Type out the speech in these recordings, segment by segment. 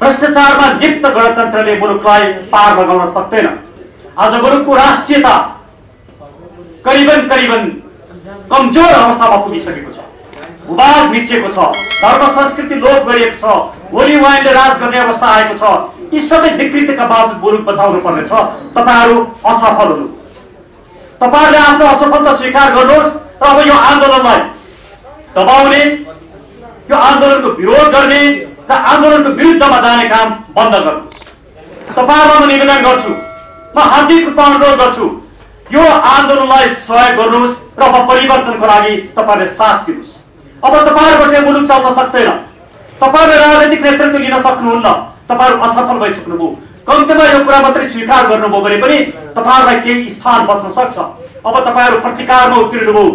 भ्रष्टाचारमा लिप्त गणतन्त्रले मुलुकलाई पार लगाउन सक्दैन। आज मुलुकको राष्ट्रियता करिबन कमजोर अवस्थामा पुगिसकेको छ। भूभाग मिचिएको छ, धर्म संस्कृति लोप गरिएको छ, होली वाइनले राज गर्ने अवस्था आएको छ। यी सबै विकृतिका बावजुद मुलुक बचाउनु पर्ने छ। तपाईहरु असफल हुनु। तपाईहरुले आफ्नो असफलता स्वीकार गर्नुहोस् र अब यो आन्दोलनलाई दबाउने, यो आन्दोलनको विरोध गर्ने र आन्दोलनको विरुद्धमा जाने काम बन्द गर्नुहोस्। तपाईहरुलाई म निवेदन गर्छु, म हार्दिक रूपमा अनुरोध गर्छु, यो आन्दोलनलाई सहयोग गर्नुहोस् र अब परिवर्तनको लागि तपाईहरुले साथ दिनुहोस्। अब तपाईहरुबाट मुलुक चल्न सक्दैन। तपाईहरुले राजनीतिक नेतृत्व लिन सक्नुहुन्न। तपाईहरु असफल भइसक्नुभयो। कम्तीमा यो कुरा मात्रै स्वीकार गर्नुभयो भने पनि तपाईहरुलाई केही स्थान बच्न सक्छ। अब तपाईहरु प्रतिकारमा उत्रिनुभयो,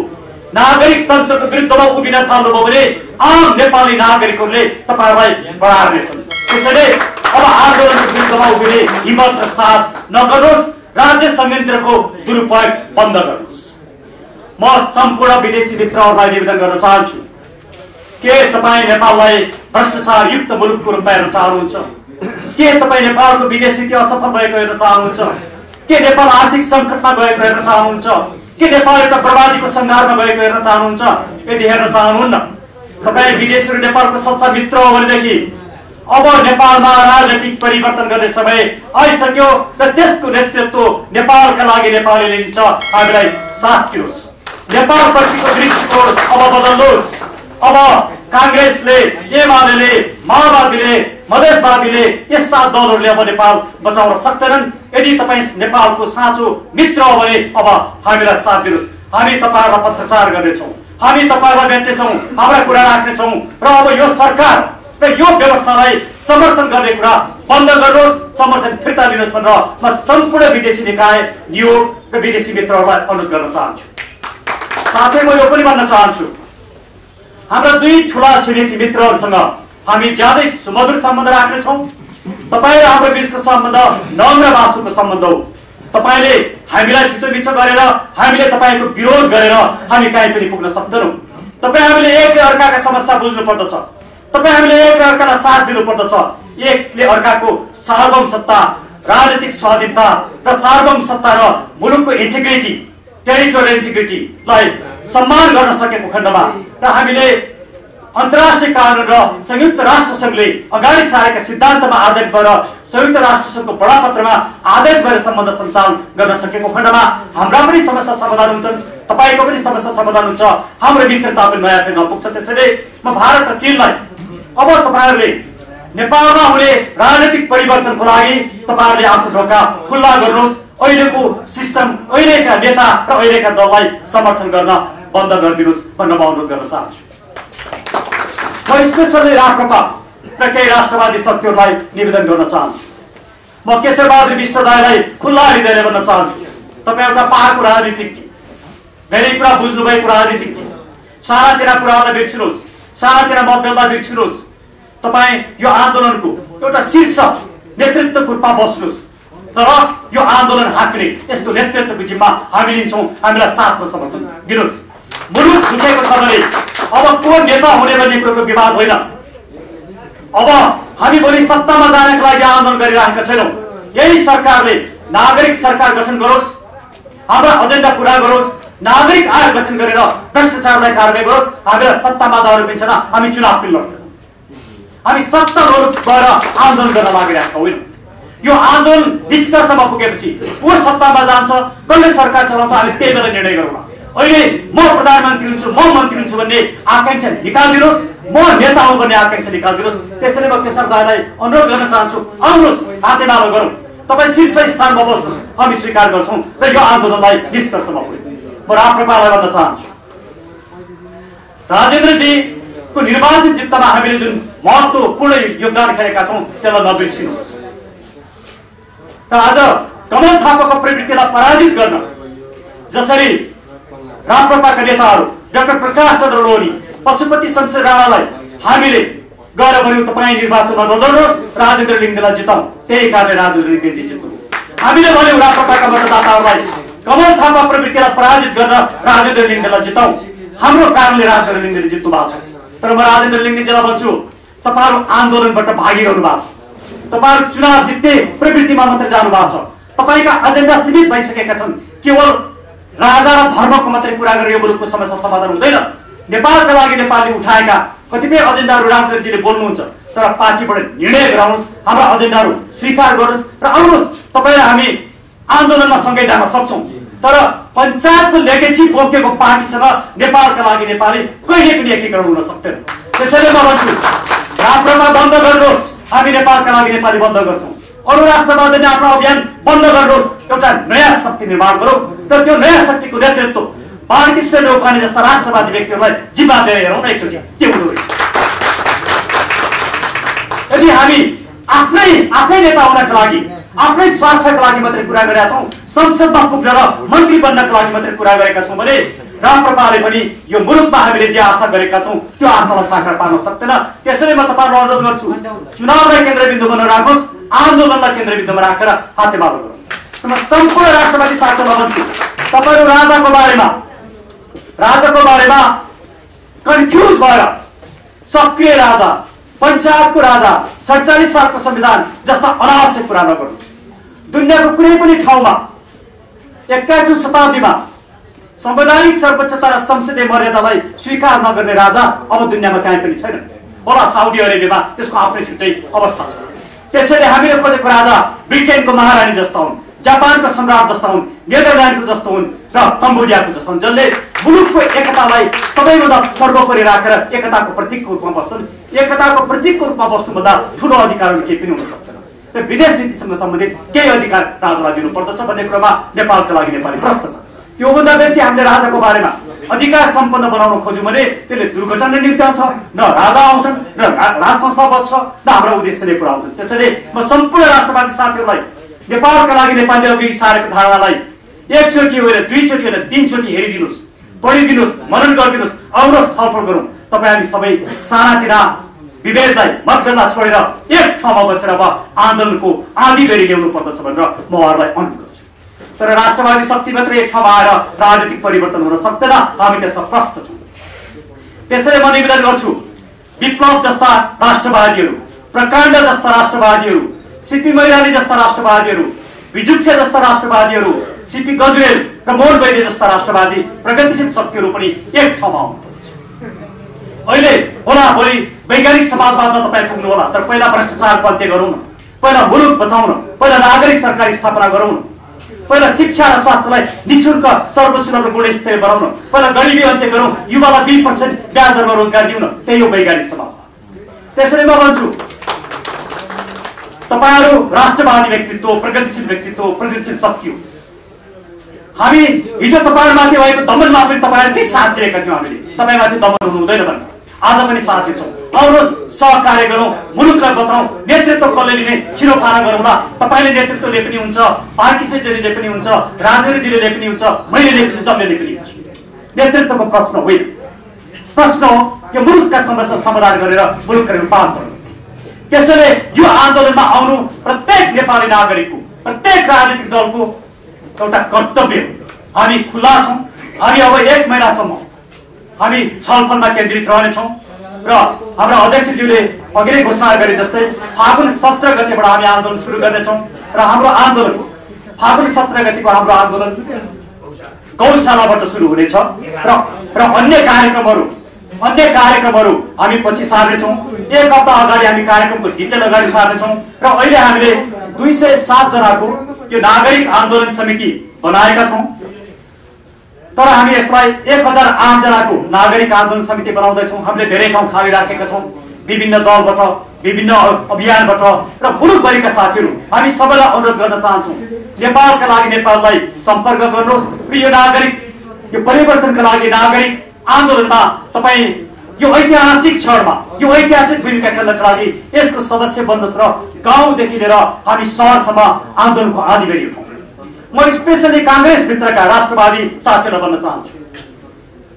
नागरिक तन्त्रको विरुद्धमा उभिन थाल्नुभयो भने आम नेपाली नागरिकहरूले तपाईहरुलाई बढार्नेछन्। त्यसैले अब आन्दोलनको विरुद्धमा उभिने हिम्मत र साहस नगर्नुहोस्। राज्य संयन्त्रको दुरुपयोग बन्द गर्नुहोस्। म सम्पूर्ण विदेशी मित्रहरूलाई निवेदन गर्न चाहन्छु, के तपाई नेपाललाई भ्रष्टाचार युक्त मुलुकको रूपमा हेर्न चाहनुहुन्छ? के तपाई नेपालको विदेश नीति असफल भएको हेर्न चाहनुहुन्छ? के नेपाल आर्थिक संकटमा गएको हेर्न चाहनुहुन्छ? के नेपाल एउटा बर्बादीको संघारमा गएको हेर्न चाहनुहुन्छ? यदि हेर्न चाहनुहुन्न, तपाई विदेशीहरू नेपालको सच्चा मित्र हो भनेदेखि अब नेपालमा राजनीतिक परिवर्तन गर्ने समय आइसक्यो र त्यसको नेतृत्व नेपालका लागि नेपालीले लिन्छ। हामीलाई साथ दिनुहोस्। नेपालप्रतिको दृष्टिकोण अब बदल्नुहोस्। अब कांग्रेसले, एमाले, माओवादीले, मधेसवादीले यस्ता दलहरूले अब नेपाल बचाउन सक्दैनन्। यदि तपाई नेपालको साँचो मित्र हो भने अब हामीलाई साथ दिनुहोस्। हामी तपाईहरुलाई पत्रचार गर्नेछौँ, हामी तपाईहरुलाई भेट्नेछौँ, हाम्रा कुरा राख्नेछौँ र अब यो सरकार र यो व्यवस्थालाई समर्थन गर्ने कुरा बन्द गर्नुहोस्, समर्थन फिर्ता लिनुहोस् भनेर म सम्पूर्ण विदेशी निकाय, नियोग र विदेशी मित्रहरूलाई अनुरोध गर्न चाहन्छु। साथै म यो पनि भन्न चाहन्छु, हाम्रा दुई ठूला छिमेकी मित्रहरूसँग हामी ज्यादै सुमधुर सम्बन्ध राख्नेछौँ। तपाईँ र हाम्रो बीचको सम्बन्ध नम्र भाषुको सम्बन्ध हो। तपाईले हामीलाई थिचोमिचो गरेर, हामीले तपाईको विरोध गरेर हामी कहीँ पनि पुग्न सक्दैनौँ। तपाईँ हामीले एकले अर्काका समस्या बुझ्नु पर्दछ। तपाईँ हामीले एकले अर्कालाई साथ दिनु पर्दछ। एकले अर्काको सार्वभौम सत्ता, राजनीतिक स्वाधीनता र सार्वभौम सत्ता र मुलुकको इन्टिग्रिटी, टेरिटोरियल इन्टिग्रिटीलाई सम्मान गर्न सकेको खण्डमा र हामीले अन्तर्राष्ट्रिय कानून र संयुक्त राष्ट्र संघले अगाडि सारेका सिद्धान्तमा आधारित भएर संयुक्त राष्ट्र संघको बडापत्रमा आधारित भएर सम्बन्ध सञ्चालन गर्न सकेको खण्डमा हाम्रा पनि समस्या समाधान हुन्छन्, तपाईको पनि समस्या समाधान हुन्छ, हाम्रो मित्रता पनि नयाँ फेजमा पुग्छ। त्यसैले म भारत र चीनलाई अब तपाईहरुले नेपालमा हुने राजनीतिक परिवर्तनको लागि तपाईहरुले आफ्नो ढोका खुल्ला गर्नुहोस्। अहिलेको सिस्टम, अहिलेका नेता र अहिलेका दललाई समर्थन गर्न बन्द गरिदिनुहोस् भनेर म अनुरोध गर्न चाहन्छु। म स्पेसली राप्रपा र केही राष्ट्रवादी शक्तिहरूलाई निवेदन गर्न चाहन्छु। म केशरबहादुर विष्ट दाइलाई खुल्ला हृदयले भन्न चाहन्छु, तपाईँ एउटा पाहाडको राजनीतिज्ञ, धेरै कुरा बुझ्नुभएको राजनीतिज्ञ, सानातिना कुराहरूलाई बिर्सिनुहोस्, सानातिना मतभेदलाई बिर्सिनुहोस्। तपाईँ यो आन्दोलनको एउटा शीर्ष नेतृत्वको रूपमा बस्नुहोस्। तर यो आन्दोलन हाँक्ने यसको नेतृत्वको जिम्मा हामी लिन्छौँ। हामीलाई साथ र समर्थन दिनुहोस्। मुलुक छुटेको छ भने अब को नेता हुने भन्ने कुरोको विवाद होइन। अब हामी भोलि सत्तामा जानको लागि आन्दोलन गरिरहेका छैनौँ। यही सरकारले नागरिक सरकार गठन गरोस्, हाम्रा एजेन्डा पूरा गरोस्, नागरिक आयोग गठन गरेर भ्रष्टाचारलाई कारवाही गरोस्। हामीलाई सत्तामा जानु पनि छैन, हामी चुनाव पनि लड्छौँ। हामी सत्तारूढ भएर आन्दोलन गर्न लागिरहेका होइनौँ। यो आन्दोलन निष्कर्षमा पुगेपछि को सत्तामा जान्छ, कसले सरकार चलाउँछ, हामी त्यही बेला निर्णय गरौँला। अहिले म प्रधानमन्त्री हुन्छु, म मन्त्री हुन्छु भन्ने आकांक्षा निकालिदिनुहोस्, म नेता हुँ भन्ने आकांक्षा निकालिदिनुहोस्। त्यसैले म केशर दाइलाई अनुरोध गर्न चाहन्छु, आउनुहोस्, हातेमालो गरौँ। तपाईँ शीर्ष स्थानमा बस्नुहोस्, हामी स्वीकार गर्छौँ र यो आन्दोलनलाई निष्कर्षमा पुर्याउँ। म राप्रपालाई भन्न चाहन्छु, राजेन्द्रजीको निर्वाचित जित्तामा हामीले जुन महत्त्वपूर्ण योगदान खेलेका छौँ त्यसलाई नबिर्सिनुहोस्। र आज कमल थापाको प्रवृत्तिलाई पराजित गर्न जसरी राप्रपाका नेताहरू डाक्टर प्रकाश चन्द्र लोहनी, पशुपति शमशेर राणालाई हामीले गएर भन्यौँ तपाईँ निर्वाचनमा नलड्नुहोस्, राजेन्द्र लिङ्गदेलाई जिताउँ। त्यही कारणले राजेन्द्र लिङ्गदेजी जित्नुभयो। हामीले भन्यौँ राप्रपाका मतदाताहरूलाई कमल थापा प्रवृत्तिलाई पराजित गर्न राजेन्द्र लिङ्गदेलाई जिताउँ। हाम्रो कारणले राजेन्द्र लिङ्गदेले जित्नु भएको छ। तर म राजेन्द्र लिङ्गदेजीलाई भन्छु, तपाईँहरू आन्दोलनबाट भागिरहनु भएको छ। तपाईहरु चुनाव जित्ने प्रवृत्तिमा मात्र जानु भएको छ। तपाईका एजेन्डा सीमित भइसकेका छन्। केवल राजा र धर्मको मात्रै कुरा गरेर यो मुलुकको समस्या समाधान हुँदैन। नेपालका लागि नेपालले उठाएका कतिपय एजेन्डाहरू राजनीतिले बोल्नुहुन्छ, तर पार्टीबाट निर्णय गराउनुस्, हाम्रा एजेन्डाहरू स्वीकार गर्नुस् र आउनुस्। तपाईलाई हामी आन्दोलनमा सँगै जान सक्छौं, तर पञ्चायतको लेगेसी बोकेको पार्टीसँग नेपालका लागि नेपाली कहिले पनि एकीकरण हुन सक्दैन। त्यसैले म भन्छु, राष्ट्रमा बन्द गर्नुहोस्, हामी नेपालका लागि नेपाली बन्द गर्छौं। अरु राष्ट्रमा चाहिँ आफ्नो अभियान बन्द गर्नुहोस्, एउटा नयाँ शक्ति निर्माण गरौँ र त्यो नयाँ शक्तिको नेतृत्व बालकृष्ण न्यौपाने जस्ता राष्ट्रवादी व्यक्तिहरूलाई जिम्मा दिएर हेरौँ न एकचोटि के हुँदो रहेछ। यदि हामी आफै नेता हुनका लागि आफ्नै स्वार्थका लागि मात्रै कुरा गरेका छौँ, संसदमा पुग्न र मन्त्री बन्नका लागि मात्रै कुरा गरेका छौँ भने राप्रपाले पनि यो मुलुकमा हामीले जे आशा गरेका छौँ त्यो आशालाई साकार पार्न सक्दैन। त्यसैले म तपाईहरुलाई अनुरोध गर्छु, चुनावलाई केन्द्रबिन्दु बनाएर राख्नुहोस्, आन्दोलनलाई केन्द्रबिन्दुमा राखेर हातेमालो गरौँ। म सम्पूर्ण राष्ट्रवादी साथीहरूलाई भन्छु, तपाईहरु राजाको बारेमा कन्फ्युज भएर सक्रिय राजा, पञ्चायतको राजा, 47 सालको संविधान जस्ता अनावश्यक कुरा नगर्नुहोस्। दुनियाँको कुनै पनि ठाउँमा 21औं शताब्दीमा संवैधानिक सर्वोच्चता र संसदीय मर्यादालाई स्वीकार नगर्ने राजा अब दुनियाँमा कहीँ पनि छैन। होला साउदी अरेबियामा त्यसको आफ्नै छुट्टै अवस्था छ। त्यसैले हामीले खोजेको राजा ब्रिटेनको महारानी जस्ता हुन्, जापानको सम्राट जस्ता हुन्, नेदरल्यान्डको जस्तो हुन् र कम्बोडियाको जस्तो हुन्, जसले मुलुकको एकतालाई सबैभन्दा सर्वोपरि राखेर एकताको प्रतीकको रूपमा बस्छन्। एकताको प्रतीकको रूपमा बस्नुभन्दा ठूलो अधिकारहरू केही पनि हुन सक्दैन र विदेश नीतिसँग सम्बन्धित केही अधिकार राजालाई दिनुपर्दछ भन्ने कुरामा नेपालका लागि नेपाली प्रश्न छ। त्योभन्दा बेसी हामीले राजाको बारेमा अधिकार सम्पन्न बनाउन खोज्यौँ भने त्यसले दुर्घटना निम्त्याउँछ, न राजा आउँछन् न राज संस्था बच्छ, न हाम्रा उद्देश्यले पुरा आउँछन्। त्यसैले म सम्पूर्ण राष्ट्रवादी साथीहरूलाई नेपालका लागि नेपालले अघि सारेको धारणालाई एकचोटि होइन, दुईचोटि होइन, 3 चोटि हेरिदिनुहोस्, पढिदिनुहोस्, मनन गरिदिनुहोस्, आउनुहोस् छलफल गरौँ। तपाईँ हामी सबै सानातिना विभेदलाई मतभेदलाई छोडेर एक ठाउँमा बसेर अब आन्दोलनको आँधी बेरी ल्याउनु पर्दछ भनेर म उहाँहरूलाई अनुरोध गर्छु। तर राष्ट्रवादी शक्ति मात्र एक ठाउँमा आएर राजनीतिक परिवर्तन हुन सक्दैन, हामी त्यसमा प्रष्ट छौँ। त्यसैले म निवेदन गर्छु, विप्लव जस्ता राष्ट्रवादीहरू, प्रकाण्ड जस्ता राष्ट्रवादीहरू, सीपी मैनाली जस्ता राष्ट्रवादीहरू, विजुक्छे जस्ता राष्ट्रवादीहरू, सीपी गजुरेल र मोहन वैद्य जस्ता राष्ट्रवादी प्रगतिशील शक्तिहरू पनि एक ठाउँमा आउनुपर्छ। अहिले होला भोलि वैज्ञानिक समाजवादमा तपाईँ पुग्नु होला, तर पहिला भ्रष्टाचारको अन्त्य गरौँ न, पहिला मुलुक बचाउन, पहिला नागरिक सरकार स्थापना गरौँ न, पहिला शिक्षा र स्वास्थ्यलाई निःशुल्क सर्वसुलभ र गुणस्तरीय बनाउन, पहिला गरिबी अन्त्य गरौँ, युवालाई 2% ब्याज दरमा रोजगार दिउन, त्यही हो वैज्ञानिक समाजवाद। त्यसैले म भन्छु, तपाईहरु राष्ट्रवादी व्यक्तित्व, प्रगतिशील व्यक्तित्व, प्रगतिशील शक्ति हो। हामी हिजो तपाईहरुमाथि भएको दमनमा पनि तपाईहरुकै साथ दिएका थियौँ। हामीले तपाईमाथि दमन हुनु हुँदैन भने आज पनि साथ दिन्छौँ। आउनुहोस्, सहकार्य गरौँ, मुलुकलाई बचाउँ, नेतृत्व कसले लिने छिरोफाना गरौँला। तपाईले नेतृत्वले पनि हुन्छ, पार्किसजीले पनि हुन्छ, राजेन्द्रजीले पनि हुन्छ, मैले पनि जम्मेले पनि हुन्छ। नेतृत्वको प्रश्न होइन, प्रश्न हो यो मुलुकका समस्या समाधान गरेर मुलुकका रूपान्तरण। त्यसैले यो आन्दोलनमा आउनु प्रत्येक नेपाली नागरिकको, प्रत्येक राजनीतिक दलको एउटा कर्तव्य हो। हामी खुला छौँ। हामी अब 1 महिनासम्म हामी छलफलमा केन्द्रित रहनेछौँ र हाम्रा अध्यक्षज्यूले अघि नै घोषणा गरे जस्तै फागुन 17 गतेबाट हामी आन्दोलन सुरु गर्नेछौँ र हाम्रो आन्दोलन फागुन 17 गतेको हाम्रो आन्दोलन गौशालाबाट सुरु हुनेछ र अन्य कार्यक्रमहरू हामी पछि सार्नेछौँ। 1 हप्ता अगाडि हामी कार्यक्रमको डिटेल अगाडि सार्नेछौँ र अहिले हामीले 207 जनाको यो नागरिक आन्दोलन समिति बनाएका छौँ। तर हामी यसलाई 1008 जनाको नागरिक आन्दोलन समिति बनाउँदैछौँ। हामीले धेरै ठाउँ खाली राखेका छौँ, विभिन्न दलबाट, विभिन्न अभियानबाट र मुलुकभरिका साथीहरू। हामी सबैलाई अनुरोध गर्न चाहन्छौँ, नेपालका लागि नेपाललाई सम्पर्क गर्नुहोस् र यो परिवर्तनका लागि नागरिक आन्दोलनमा तपाईँ यो ऐतिहासिक क्षणमा यो ऐतिहासिक भूमिका खेल्नका लागि यसको सदस्य बन्नुहोस् र गाउँदेखि लिएर हामी सहरसम्म आन्दोलनको आँधी बेरी उठाउँ। म स्पेशली कांग्रेसभित्रका राष्ट्रवादी साथीहरूलाई भन्न चाहन्छु,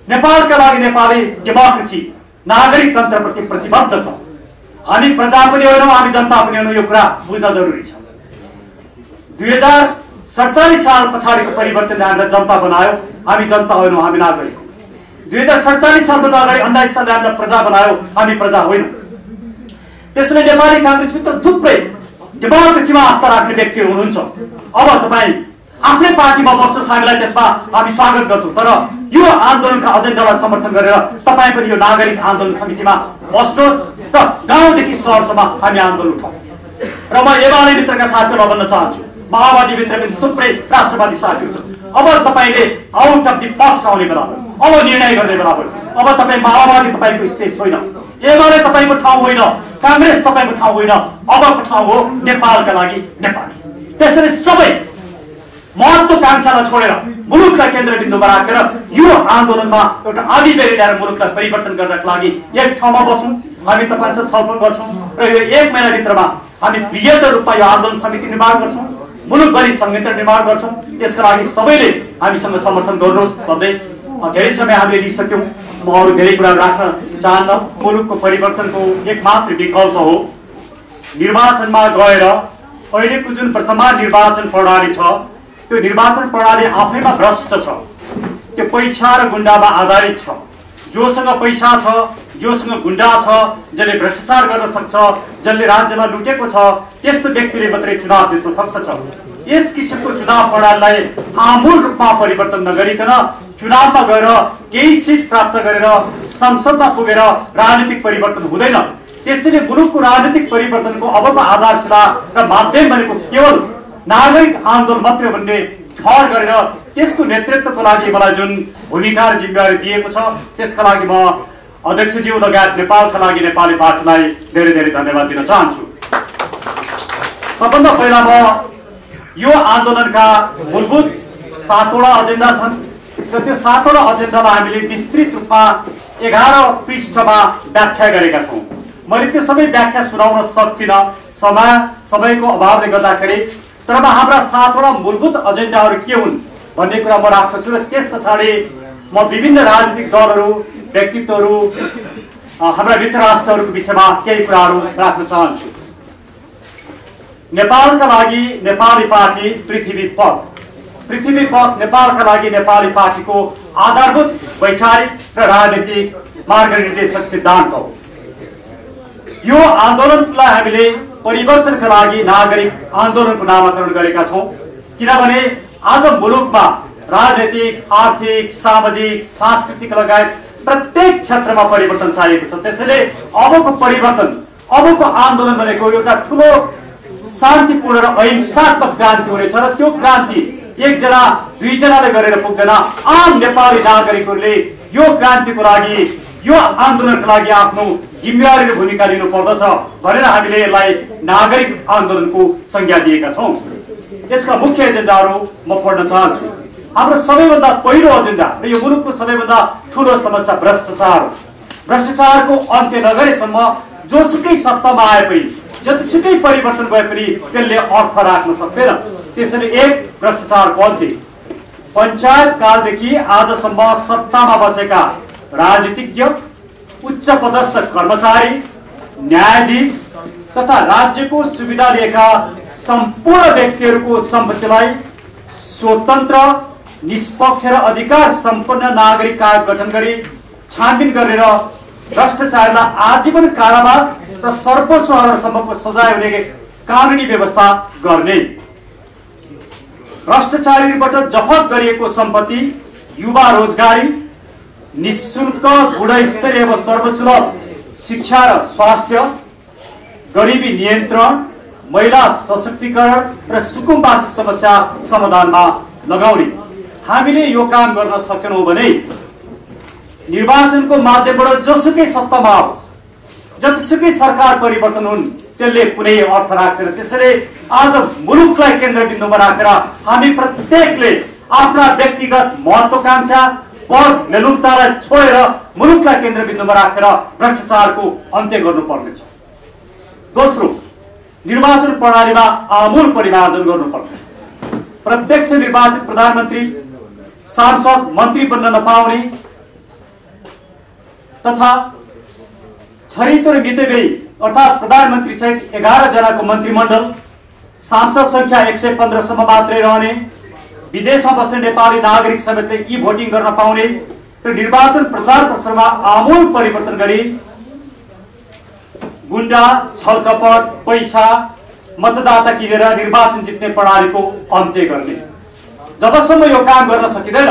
नेपालका लागि नेपाली डेमोक्रेसी नागरिक तन्त्रप्रति प्रतिबद्ध छ। हामी प्रजा पनि होइनौँ, हामी जनता पनि होइनौँ, यो कुरा बुझ्न जरुरी छ। 2047 साल पछाडिको परिवर्तनले हामीलाई जनता बनायो, हामी जनता होइनौँ, हामी नागरिक हौँ। 2047 सालभन्दा अगाडि 19 सालले हामीलाई प्रजा बनायो, हामी प्रजा होइनौँ। त्यसैले नेपाली कांग्रेसभित्र थुप्रै डेमोक्रेसीमा आस्था राख्ने व्यक्तिहरू हुनुहुन्छ। अब तपाईँ आफ्नै पार्टीमा बस्नुहोस्, हामीलाई त्यसमा हामी स्वागत गर्छौँ। तर यो आन्दोलनका एजेन्डालाई समर्थन गरेर तपाईँ पनि यो नागरिक आन्दोलन समितिमा बस्नुहोस् र गाउँदेखि सहरसम्म हामी आन्दोलन उठाउँ। र म एमाले भित्रका साथीहरूलाई भन्न चाहन्छु, माओवादी भित्र पनि थुप्रै राष्ट्रवादी साथीहरू छन्। अब तपाईँले आउट अफ दि बक्स आउने बेला हो, अब निर्णय गर्ने बेला हो। अब तपाईँ माओवादी तपाईँको स्पेस होइन, एमाले तपाईँको ठाउँ होइन, कांग्रेस तपाईँको ठाउँ होइन, अबको ठाउँ हो नेपालका लागि नेपाली। त्यसैले सबै महत्वाकांक्षालाई छोडेर मुलुकलाई केन्द्रबिन्दुमा राखेर यो आन्दोलनमा एउटा आँधी बेरी ल्याएर मुलुकलाई परिवर्तन गर्नका लागि एक ठाउँमा बसौँ। हामी तपाईँसँग छलफल गर्छौँ र यो 1 महिनाभित्रमा हामी बृहत् रूपमा यो आन्दोलन समिति निर्माण गर्छौँ, मुलुकभरि संयन्त्र निर्माण गर्छौँ। त्यसका लागि सबैले हामीसँग समर्थन गर्नुहोस् भन्दै धेरै समय हामीले लिइसक्यौँ। म अरू धेरै कुरा राख्न चाहन्न। मुलुकको परिवर्तनको एकमात्र विकल्प हो निर्वाचनमा गएर अहिलेको जुन वर्तमान निर्वाचन प्रणाली छ त्यो निर्वाचन प्रणाली आफैमा भ्रष्ट छ, त्यो पैसा र गुण्डामा आधारित छ। जोसँग पैसा छ, जोसँग गुण्डा छ, जसले भ्रष्टाचार गर्न सक्छ, जसले राज्यमा लुटेको छ, त्यस्तो व्यक्तिले मात्रै चुनाव जित्न सक्दछ। यस किसिमको चुनाव प्रणालीलाई आमूल रूपमा परिवर्तन नगरिकन चुनावमा गएर केही सिट प्राप्त गरेर संसदमा पुगेर राजनीतिक परिवर्तन हुँदैन। त्यसैले मुलुकको राजनीतिक परिवर्तनको अबको आधारशिला र माध्यम भनेको केवल नागरिक आन्दोलन मात्र भन्ने ठहर गरेर त्यसको नेतृत्वको लागि मलाई जुन भूमिका र जिम्मेवारी दिएको छ त्यसका लागि म अध्यक्षज्यू लगायत नेपालका लागि नेपाली पार्टीलाई धेरै धेरै धन्यवाद दिन चाहन्छु। सबभन्दा पहिला म यो आन्दोलनका मूलभूत 7वटा एजेन्डा छन् र त्यो 7वटा एजेन्डालाई हामीले विस्तृत रूपमा 11 पृष्ठमा व्याख्या गरेका छौँ। मैले त्यो सबै व्याख्या सुनाउन सक्दिनँ समयको अभावले गर्दाखेरि, तर म हाम्रा 7वटा मूलभूत एजेन्डाहरू के हुन् भन्ने कुरा म राख्दछु र त्यस पछाडि म विभिन्न राजनीतिक दलहरू, व्यक्तित्वहरू, हाम्रा मित्र राष्ट्रहरूको विषयमा केही कुराहरू राख्न चाहन्छु। नेपालका लागि नेपाली पार्टी पृथ्वी पथ नेपालका लागि नेपाली पार्टीको आधारभूत वैचारिक र राजनीतिक मार्गनिर्देशक सिद्धान्त हो। यो आन्दोलनलाई हामीले परिवर्तनका लागि नागरिक आन्दोलनको नामाकरण गरेका छौँ, किनभने आज मुलुकमा राजनीतिक, आर्थिक, सामाजिक, सांस्कृतिक लगायत प्रत्येक क्षेत्रमा परिवर्तन चाहिएको छ। त्यसैले अबको परिवर्तन, अबको आन्दोलन भनेको एउटा ठुलो शान्तिपूर्ण र अहिंसात्मक क्रान्ति हुनेछ र त्यो क्रान्ति एकजना दुईजनाले गरेर पुग्दैन। आम नेपाली नागरिकहरूले यो क्रान्तिको लागि, यो आन्दोलनको लागि आफ्नो जिम्मेवारी र भूमिका लिनु पर्दछ भनेर हामीले यसलाई नागरिक आन्दोलनको संज्ञा दिएका छौँ। यसका मुख्य एजेन्डाहरू म पढ्न चाहन्छु। हाम्रो सबैभन्दा पहिलो एजेन्डा र यो मुलुकको सबैभन्दा ठुलो समस्या भ्रष्टाचार हो। भ्रष्टाचारको अन्त्य नगरेसम्म जोसुकै सत्तामा आए पनि, जतिसुकै परिवर्तन भए पनि त्यसले अर्थ राख्न सक्दैन। त्यसैले एक भ्रष्टाचारको अन्त्य। पञ्चायत कालदेखि आजसम्म सत्तामा बसेका राजनीतिज्ञ, उच्च पदस्थ कर्मचारी, न्यायाधीश तथा राज्यको सुविधा लिएका सम्पूर्ण व्यक्तिहरूको सम्पत्तिलाई स्वतन्त्र, निष्पक्ष र अधिकार सम्पन्न नागरिक आयोग गठन गरी छानबिन गरेर भ्रष्टाचारीलाई आजीवन कारावास र सर्वोच्च अदालतसम्मको सजाय हुने कानुनी व्यवस्था गर्ने। भ्रष्टाचारीबाट जफत गरिएको सम्पत्ति युवा रोजगारी, निःशुल्क गुणस्तरीय एवं सर्वसुलभ शिक्षा र स्वास्थ्य, गरिबी नियन्त्रण, महिला सशक्तिकरण र सुकुम्बासी समस्या समाधानमा लगाउने। हामीले यो काम गर्न सकेनौँ भने निर्वाचनको माध्यमबाट जोसुकै सत्तामा आओस्, जतिसुकै सरकार परिवर्तन हुन्, त्यसले कुनै अर्थ राख्दैन। त्यसैले आज मुलुकलाई केन्द्रबिन्दुमा राखेर हामी प्रत्येकले आफ्ना व्यक्तिगत महत्वाकांक्षा, पद लेलुक्तालाई छोडेर मुलुकलाई केन्द्रबिन्दुमा राखेर भ्रष्टाचारको अन्त्य गर्नुपर्नेछ। दोस्रो, निर्वाचन प्रणालीमा आमूल परिमार्जन गर्नुपर्छ। प्रत्यक्ष निर्वाचित प्रधानमन्त्री, सांसद, मन्त्री बन्न नपाउने तथा छरितो र मितेबेई अर्थात् प्रधानमन्त्री सहित 11 जनाको मन्त्रीमण्डल, सांसद संख्या 115 सम्म मात्रै रहने, विदेशमा बस्ने नेपाली नागरिक समेतले ई भोटिङ गर्न पाउने र निर्वाचन प्रचार प्रसारमा आमूल परिवर्तन गरी गुण्डा, छलकपट, पैसा मतदाता किनेर निर्वाचन जित्ने प्रणालीको अन्त्य गर्ने। जबसम्म यो काम गर्न सकिँदैन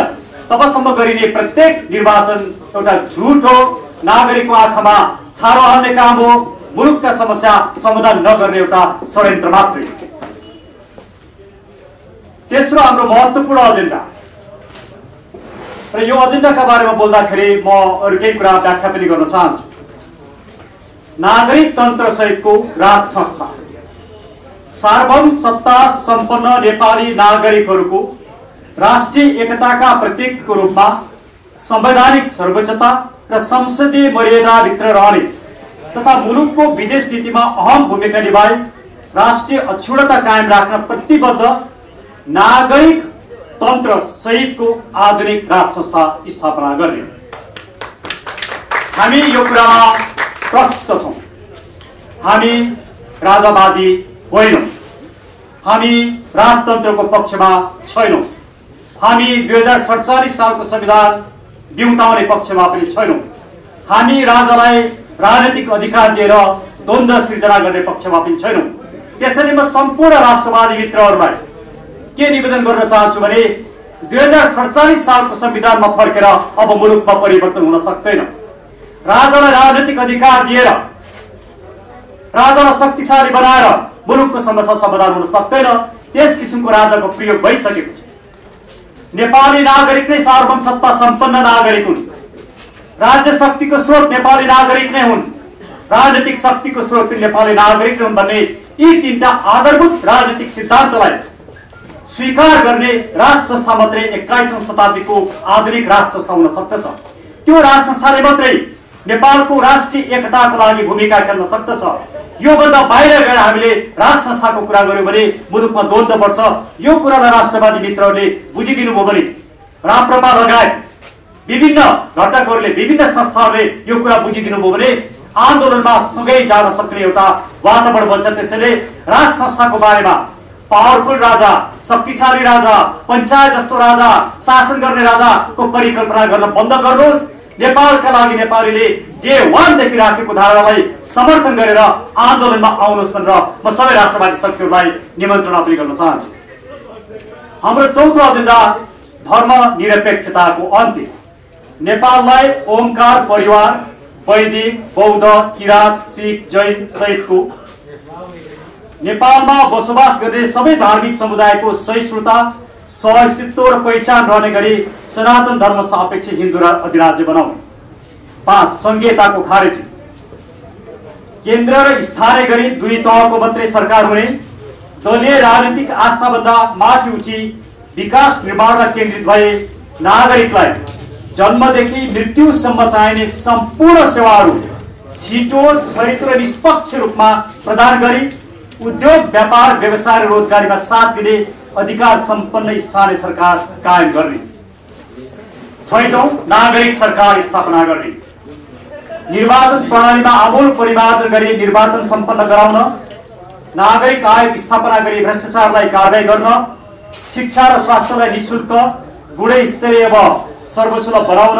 तबसम्म गरिने प्रत्येक निर्वाचन एउटा झुटो, नागरिकको आँखामा छारो हाल्ने काम हो, मुलुकका समस्या समाधान नगर्ने एउटा षड्यन्त्र मात्रै। तेस्रो हाम्रो महत्त्वपूर्ण एजेन्डा, र यो एजेन्डाका बारेमा बोल्दाखेरि म अरु केही कुरा व्याख्या पनि गर्न चाहन्छु। नागरिक तन्त्र सहितको राज संस्था, सार्वभौम सत्ता सम्पन्न नेपाली नागरिकहरूको राष्ट्रिय एकताका प्रतीकको रूपमा संवैधानिक सर्वोच्चता र संसदीय मर्यादाभित्र रहने तथा मुलुकको विदेश नीतिमा अहम भूमिका निभाई राष्ट्रिय अक्षुण्णता कायम राख्न प्रतिबद्ध नागरिक तन्त्र सहितको आधुनिक राज संस्था स्थापना गर्ने। हामी यो कुरामा प्रष्ट छौं। हामी राजावादी होइनौं, हामी राजतन्त्रको पक्षमा छैनौं, हामी 2047 सालको संविधान बिउताउने पक्षमा पनि छैनौं, हामी राजालाई राजनीतिक अधिकार दिएर द्वन्द्व सृजना गर्ने पक्षमा पनि छैनौं। त्यसैले म सम्पूर्ण राष्ट्रवादी मित्रहरूलाई के निवेदन गर्न चाहन्छु भने 2047 सालको संविधानमा फर्केर अब मुलुकमा परिवर्तन हुन सक्दैन। राजालाई राजनीतिक अधिकार दिएर, राजालाई शक्तिशाली बनाएर मुलुकको समस्या समाधान हुन सक्दैन। त्यस किसिमको राजाको प्रयोग भइसकेको छ। नेपाली नागरिक नै सार्वभौम सत्ता सम्पन्न नागरिक हुन्। राज्य शक्तिको स्रोत नेपाली नागरिक नै हुन्, राजनीतिक शक्तिको स्रोत पनि नेपाली नागरिक नै हुन् भन्ने यी तीनटा आधारभूत राजनीतिक सिद्धान्तलाई स्वीकार गर्ने राज संस्था मात्रै 21औं शताब्दीको आधुनिक राज संस्था हुन सक्दछ। त्यो राज संस्थाले मात्रै नेपालको राष्ट्रिय एकताको लागि भूमिका खेल्न सक्दछ। यो भन्दा बाहिर गएर हामीले राज संस्थाको कुरा गर्यौं भने मुलुकमा द्वन्द्व बढ्छ। यो कुरालाई राष्ट्रवादी मित्रहरूले बुझिदिनु भयो भने, राप्रपा लगायत विभिन्न घटकहरूले, विभिन्न संस्थाहरूले यो कुरा बुझिदिनु भयो भने आन्दोलनमा सँगै जान सक्ने एउटा वातावरण बन्छ। त्यसैले राज संस्थाको बारेमा पावरफुल राजा, शक्तिशाली राजा, पञ्चायत जस्तो राजा, शासन गर्ने राजाको परिकल्पना गर्न बन्द गर्नुहोस्। नेपालका लागि नेपालीले डे 1 देखि राखेको धारणालाई समर्थन गरेर आन्दोलनमा आउनुहोस् भनेर म सबै राष्ट्रवादी शक्तिहरूलाई निमन्त्रणा पनि गर्न चाहन्छु। हाम्रो चौथो एजेन्डा धर्मनिरपेक्षताको अन्त्य। नेपाललाई ओमकार परिवार, वैदिक, बौद्ध, किराँत, सिख, जैन सहितको नेपालमा बसोबास गर्ने सबै धार्मिक समुदायको सहिष्णुता, सहअस्तित्व र पहिचान रहने गरी सनातन धर्म सापेक्ष हिन्दू अधिराज्य बनाउने। 5 संघीयताको खारेजी। केन्द्र र स्थानीय गरी दुई तहको मात्रै सरकार हुने, दलीय राजनीतिक आस्थाभन्दा माथि उठी विकास निर्माणमा केन्द्रित भए नागरिकलाई जन्मदेखि मृत्युसम्म चाहिने सम्पूर्ण सेवाहरू छिटो, त्वरित र निष्पक्ष रूपमा प्रदान गरी उद्योग, व्यापार, व्यवसाय र रोजगारीमा साथ दिने अधिकार सम्पन्न स्थानीय सरकार कायम गर्ने। 6औं नागरिक सरकार स्थापना गर्ने। निर्वाचन प्रणालीमा आमूल परिमार्जन गरी निर्वाचन सम्पन्न गराउन, नागरिक आयोग स्थापना गरी भ्रष्टाचारलाई कारबाही गर्न, शिक्षा र स्वास्थ्यलाई निशुल्क, गुणस्तरीय व सर्वसुलभ बनाउन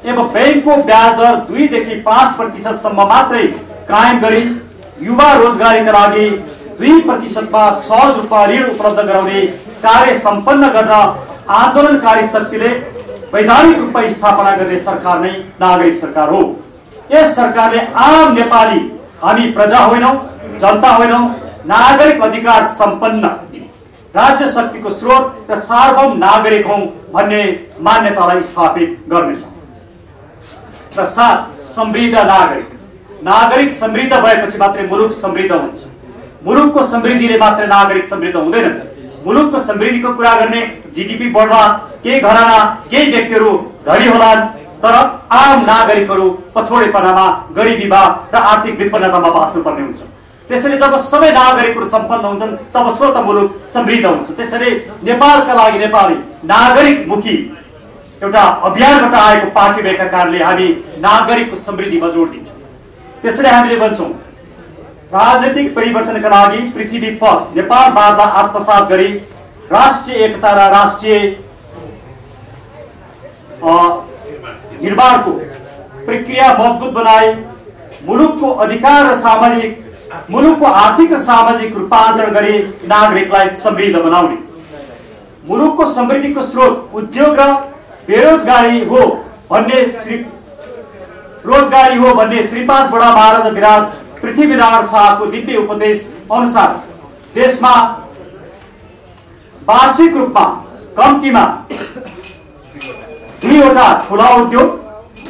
एवं बैंकको ब्याज दर 2 देखि 5% सम्म मात्रै कायम गरी युवा रोजगारीका लागि 2% मा सहज रूपमा ऋण उपलब्ध गराउने कार्य सम्पन्न गर्न आन्दोलनकारी शक्तिले वैधानिक रूपमा स्थापना गर्ने सरकार नै नागरिक सरकार हो। यस सरकारले आम नेपाली, हामी प्रजा होइनौं, जनता होइनौं, नागरिक अधिकार सम्पन्न राज्य शक्तिको स्रोत र सार्वभौम नागरिक हौं भन्ने मान्यतालाई स्थापित गर्नेछ। र 7 समृद्ध नागरिक। नागरिक समृद्ध भएपछि मात्रै मुलुक समृद्ध हुन्छ। मुलुकको समृद्धिले मात्रै नागरिक समृद्ध हुँदैन। मुलुकको समृद्धिको कुरा गर्ने, जीडीपी बढ्ला, केही घराना, केही व्यक्तिहरू धनी होलान्, तर आम नागरिकहरू पछौडेपनामा, गरिबीमा र आर्थिक विपन्नतामा बाँच्नु पर्ने हुन्छ। त्यसैले जब सबै नागरिकहरू सम्पन्न हुन्छन् तब स्वत मुलुक समृद्ध हुन्छ। त्यसैले नेपालका लागि नेपाली नागरिक मुखी एउटा अभियानबाट आएको पार्टी भएका कारणले हामी नागरिकको समृद्धिमा जोड दिन्छौँ। त्यसैले हामीले भन्छौँ राजनीतिक परिवर्तनका लागि पृथ्वी पथ नेपालवादलाई आत्मसात गरी राष्ट्रिय एकता र राष्ट्रिय निर्माणको प्रक्रिया मजबुत बनाए मुलुकको अधिकार र सामाजिक मुलुकको आर्थिक र सामाजिक रूपान्तरण गरी नागरिकलाई समृद्ध बनाउने, मुलुकको समृद्धिको स्रोत उद्योग र बेरोजगारी हो भन्ने श्रीपाद बडा महाराजाधिराज पृथ्वीनारायण शाहको दिव्य उपदेश अनुसार देशमा वार्षिक रूपमा कम्तीमा 2वटा ठूला उद्योग,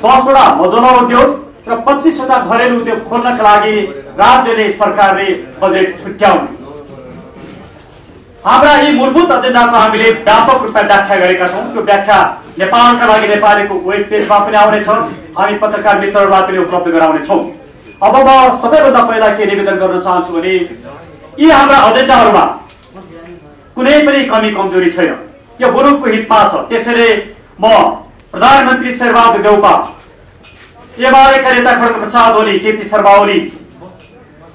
10वटा मझौला उद्योग र 25वटा घरेलु उद्योग खोल्नका लागि राज्यले सरकारले बजेट छुट्याउने। हाम्रा यी मूलभूत एजेन्डाको हामीले व्यापक रूपमा व्याख्या गरेका छौं। त्यो व्याख्या नेपालका लागि नेपालीको वेब पेजमा पनि आउनेछ, हामी पत्रकार मित्रहरूलाई पनि उपलब्ध गराउनेछौँ। अब म सबैभन्दा पहिला के निवेदन गर्न चाहन्छु भने यी हाम्रा एजेन्डाहरूमा कुनै पनि कमी कमजोरी छैन, यो मुलुकको हितमा छ। त्यसैले म प्रधानमन्त्री शेरबहादुर देउपा, एमालेका नेता खड्गप्रसाद ओली, केपी शर्मा ओली,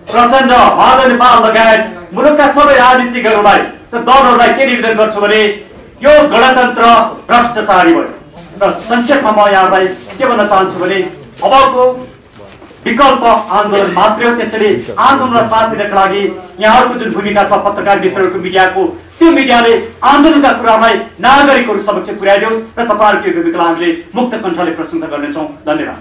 प्रचण्ड, माधव नेपाल लगायत मुलुकका सबै राजनीतिकहरूलाई र दलहरूलाई के निवेदन गर्छु भने यो गणतन्त्र भ्रष्टाचारी भयो। र संक्षेपमा म यहाँलाई के भन्न चाहन्छु भने अबको विकल्प आन्दोलन मात्रै हो। त्यसैले आन्दोलनलाई साथ दिनका लागि यहाँहरूको जुन भूमिका छ पत्रकार मित्रहरूको, मिडियाको, त्यो मिडियाले आन्दोलनका कुरालाई नागरिकहरू समक्ष पुर्याइदियोस् र तपाईँहरूको यो भूमिकालाई हामीले मुक्त कण्ठले प्रशंसा गर्नेछौँ। धन्यवाद।